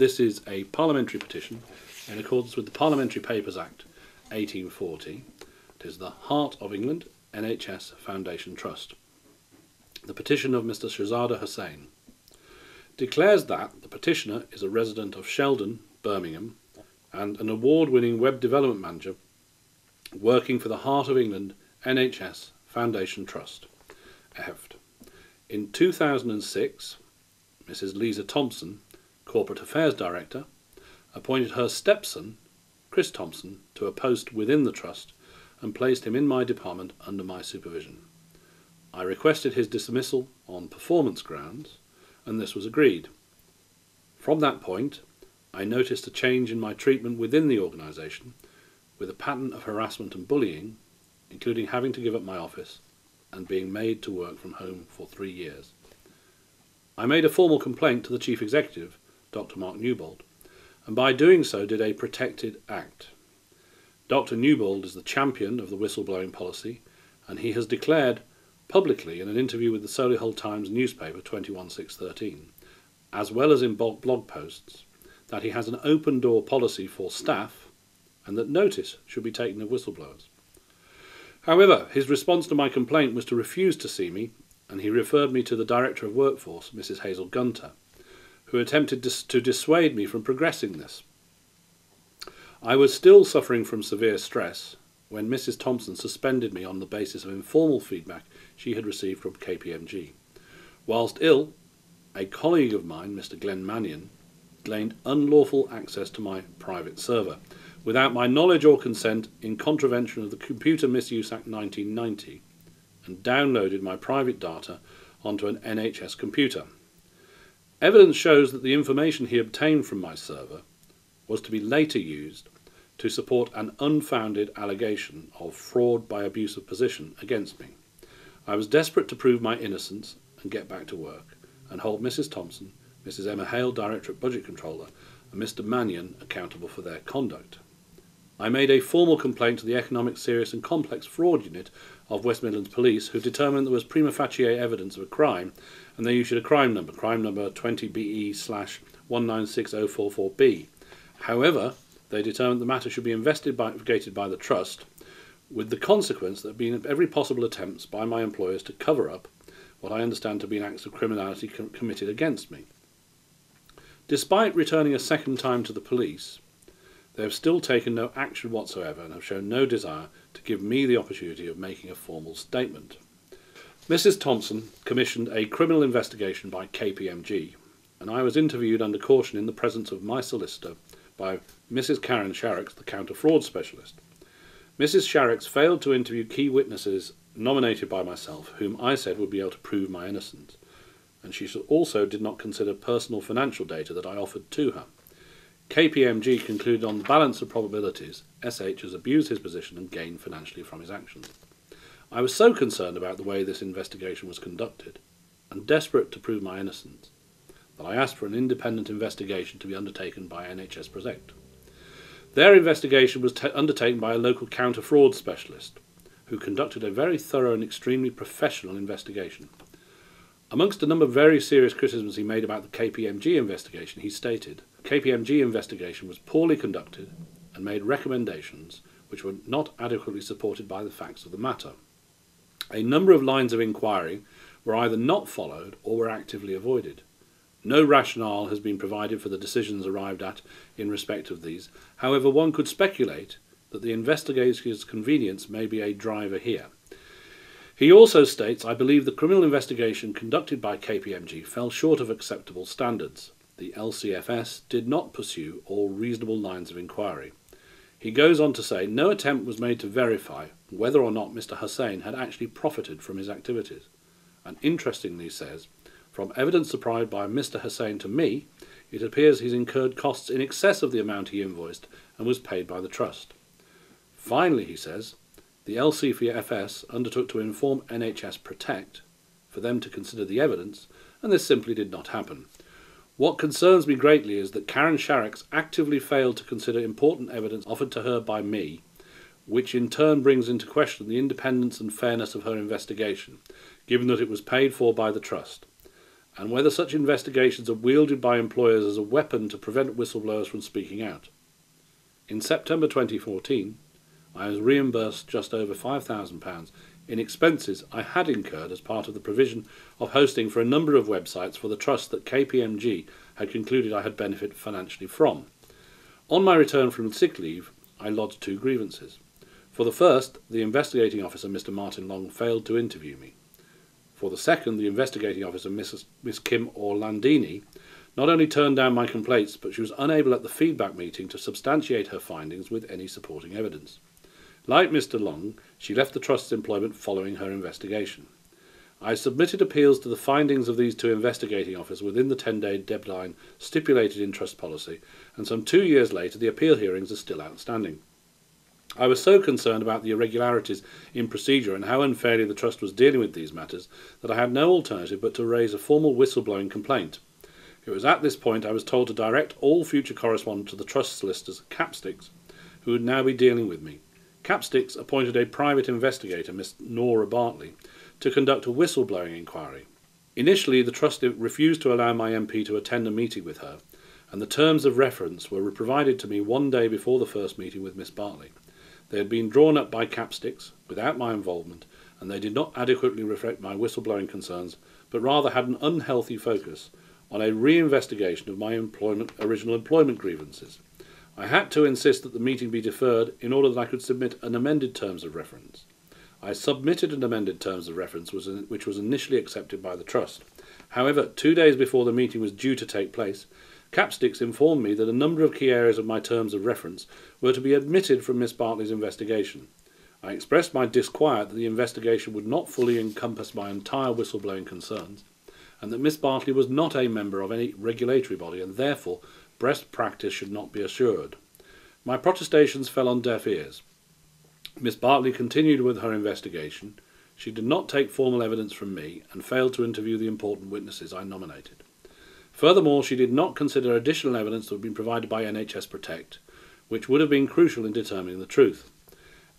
This is a parliamentary petition in accordance with the Parliamentary Papers Act 1840. It is the Heart of England NHS Foundation Trust. The petition of Mr. Shahzada Hussain declares that the petitioner is a resident of Sheldon, Birmingham, and an award-winning web development manager working for the Heart of England NHS Foundation Trust, EFT. In 2006, Mrs. Lisa Thompson, Corporate Affairs Director, appointed her stepson, Chris Thompson, to a post within the Trust and placed him in my department under my supervision. I requested his dismissal on performance grounds, and this was agreed. From that point, I noticed a change in my treatment within the organisation, with a pattern of harassment and bullying, including having to give up my office and being made to work from home for 3 years. I made a formal complaint to the Chief Executive, Dr. Mark Newbold, and by doing so did a protected act. Dr. Newbold is the champion of the whistleblowing policy, and he has declared publicly in an interview with the Solihull Times newspaper 21/6/13, as well as in blog posts, that he has an open door policy for staff and that notice should be taken of whistleblowers. However, his response to my complaint was to refuse to see me, and he referred me to the Director of Workforce, Mrs. Hazel Gunter, who attempted to dissuade me from progressing this. I was still suffering from severe stress when Mrs. Thompson suspended me on the basis of informal feedback she had received from KPMG. Whilst ill, a colleague of mine, Mr. Glenn Mannion, gained unlawful access to my private server, without my knowledge or consent, in contravention of the Computer Misuse Act 1990, and downloaded my private data onto an NHS computer. Evidence shows that the information he obtained from my server was to be later used to support an unfounded allegation of fraud by abuse of position against me. I was desperate to prove my innocence and get back to work, and hold Mrs. Thompson, Mrs. Emma Hale, Directorate Budget Controller, and Mr. Mannion accountable for their conduct. I made a formal complaint to the Economic, Serious and Complex Fraud Unit of West Midlands Police, who determined there was prima facie evidence of a crime, and they issued a crime number 20BE/196044B. However, they determined the matter should be investigated by the Trust, with the consequence there being every possible attempts by my employers to cover up what I understand to be an act of criminality committed against me. Despite returning a second time to the police, they have still taken no action whatsoever and have shown no desire to give me the opportunity of making a formal statement. Mrs. Thompson commissioned a criminal investigation by KPMG, and I was interviewed under caution in the presence of my solicitor by Mrs. Karen Sharrocks, the counter-fraud specialist. Mrs. Sharrocks failed to interview key witnesses nominated by myself, whom I said would be able to prove my innocence, and she also did not consider personal financial data that I offered to her. KPMG concluded on the balance of probabilities SH has abused his position and gained financially from his actions. I was so concerned about the way this investigation was conducted, and desperate to prove my innocence, that I asked for an independent investigation to be undertaken by NHS Protect. Their investigation was undertaken by a local counter-fraud specialist, who conducted a very thorough and extremely professional investigation. Amongst a number of very serious criticisms he made about the KPMG investigation, he stated, the KPMG investigation was poorly conducted and made recommendations which were not adequately supported by the facts of the matter. A number of lines of inquiry were either not followed or were actively avoided. No rationale has been provided for the decisions arrived at in respect of these. However, one could speculate that the investigator's convenience may be a driver here. He also states, I believe the criminal investigation conducted by KPMG fell short of acceptable standards. The LCFS did not pursue all reasonable lines of inquiry. He goes on to say, no attempt was made to verify whether or not Mr. Hussain had actually profited from his activities. And interestingly says, from evidence supplied by Mr. Hussain to me, it appears he's incurred costs in excess of the amount he invoiced and was paid by the Trust. Finally, he says, the LCFS undertook to inform NHS Protect for them to consider the evidence, and this simply did not happen. What concerns me greatly is that Karen Sharrocks actively failed to consider important evidence offered to her by me, which in turn brings into question the independence and fairness of her investigation, given that it was paid for by the Trust. and whether such investigations are wielded by employers as a weapon to prevent whistleblowers from speaking out. In September 2014, I was reimbursed just over £5,000 in expenses I had incurred as part of the provision of hosting for a number of websites for the trust that KPMG had concluded I had benefited financially from. On my return from sick leave, I lodged 2 grievances. For the first, the investigating officer, Mr. Martin Long, failed to interview me. For the second, the investigating officer, Miss Kim Orlandini, not only turned down my complaints, but she was unable at the feedback meeting to substantiate her findings with any supporting evidence. Like Mr. Long, she left the Trust's employment following her investigation. I submitted appeals to the findings of these 2 investigating officers within the 10-day deadline stipulated in Trust policy, and some 2 years later the appeal hearings are still outstanding. I was so concerned about the irregularities in procedure and how unfairly the Trust was dealing with these matters that I had no alternative but to raise a formal whistleblowing complaint. It was at this point I was told to direct all future correspondence to the Trust solicitors, Capsticks, who would now be dealing with me. Capsticks appointed a private investigator, Miss Nora Bartley, to conduct a whistleblowing inquiry. Initially, the Trust refused to allow my MP to attend a meeting with her, and the terms of reference were provided to me 1 day before the first meeting with Miss Bartley. They had been drawn up by Capsticks, without my involvement, and they did not adequately reflect my whistleblowing concerns, but rather had an unhealthy focus on a re-investigation of my original employment grievances. I had to insist that the meeting be deferred in order that I could submit an amended terms of reference. I submitted an amended terms of reference which was initially accepted by the Trust. However, 2 days before the meeting was due to take place, Capsticks informed me that a number of key areas of my terms of reference were to be omitted from Miss Bartley's investigation. I expressed my disquiet that the investigation would not fully encompass my entire whistleblowing concerns, and that Miss Bartley was not a member of any regulatory body, and therefore best practice should not be assured. My protestations fell on deaf ears. Miss Bartley continued with her investigation. She did not take formal evidence from me, and failed to interview the important witnesses I nominated. Furthermore, she did not consider additional evidence that had been provided by NHS Protect, which would have been crucial in determining the truth.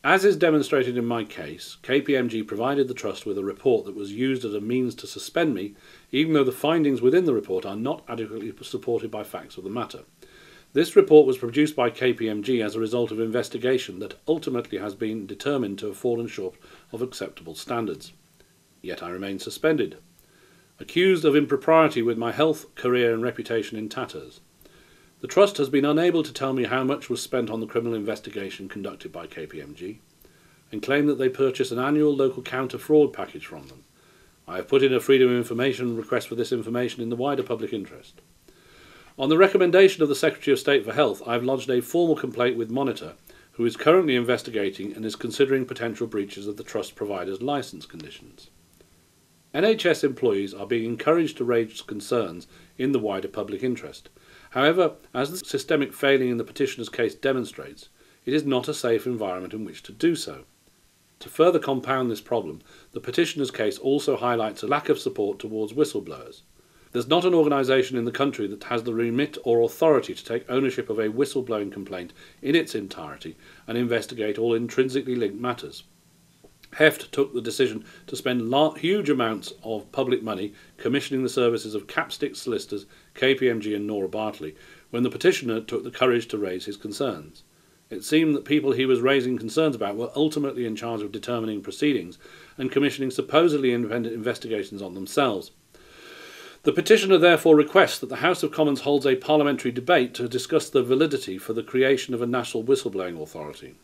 As is demonstrated in my case, KPMG provided the Trust with a report that was used as a means to suspend me, even though the findings within the report are not adequately supported by facts of the matter. This report was produced by KPMG as a result of investigation that ultimately has been determined to have fallen short of acceptable standards. Yet I remain suspended, accused of impropriety with my health, career and reputation in tatters. The Trust has been unable to tell me how much was spent on the criminal investigation conducted by KPMG, and claim that they purchased an annual local counter-fraud package from them. I have put in a Freedom of Information request for this information in the wider public interest. On the recommendation of the Secretary of State for Health, I have lodged a formal complaint with Monitor, who is currently investigating and is considering potential breaches of the Trust provider's licence conditions. NHS employees are being encouraged to raise concerns in the wider public interest. However, as the systemic failing in the petitioner's case demonstrates, it is not a safe environment in which to do so. To further compound this problem, the petitioner's case also highlights a lack of support towards whistleblowers. There's not an organisation in the country that has the remit or authority to take ownership of a whistleblowing complaint in its entirety and investigate all intrinsically linked matters. Heft took the decision to spend huge amounts of public money commissioning the services of Capstick solicitors, KPMG and Nora Bartley, when the petitioner took the courage to raise his concerns. It seemed that people he was raising concerns about were ultimately in charge of determining proceedings and commissioning supposedly independent investigations on themselves. The petitioner therefore requests that the House of Commons holds a parliamentary debate to discuss the validity for the creation of a national whistleblowing authority.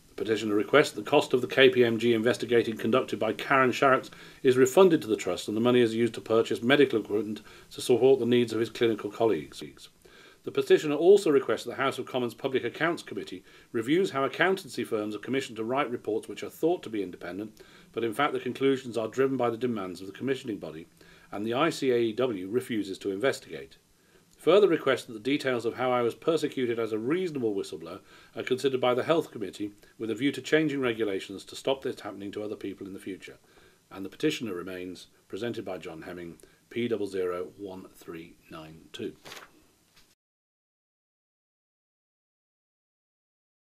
The petitioner requests the cost of the KPMG investigation conducted by Karen Sharrock is refunded to the Trust, and the money is used to purchase medical equipment to support the needs of his clinical colleagues. The petitioner also requests that the House of Commons Public Accounts Committee reviews how accountancy firms are commissioned to write reports which are thought to be independent, but in fact the conclusions are driven by the demands of the commissioning body, and the ICAEW refuses to investigate. Further requests that the details of how I was persecuted as a reasonable whistleblower are considered by the Health Committee with a view to changing regulations to stop this happening to other people in the future. And the petitioner remains, presented by John Hemming, P001392.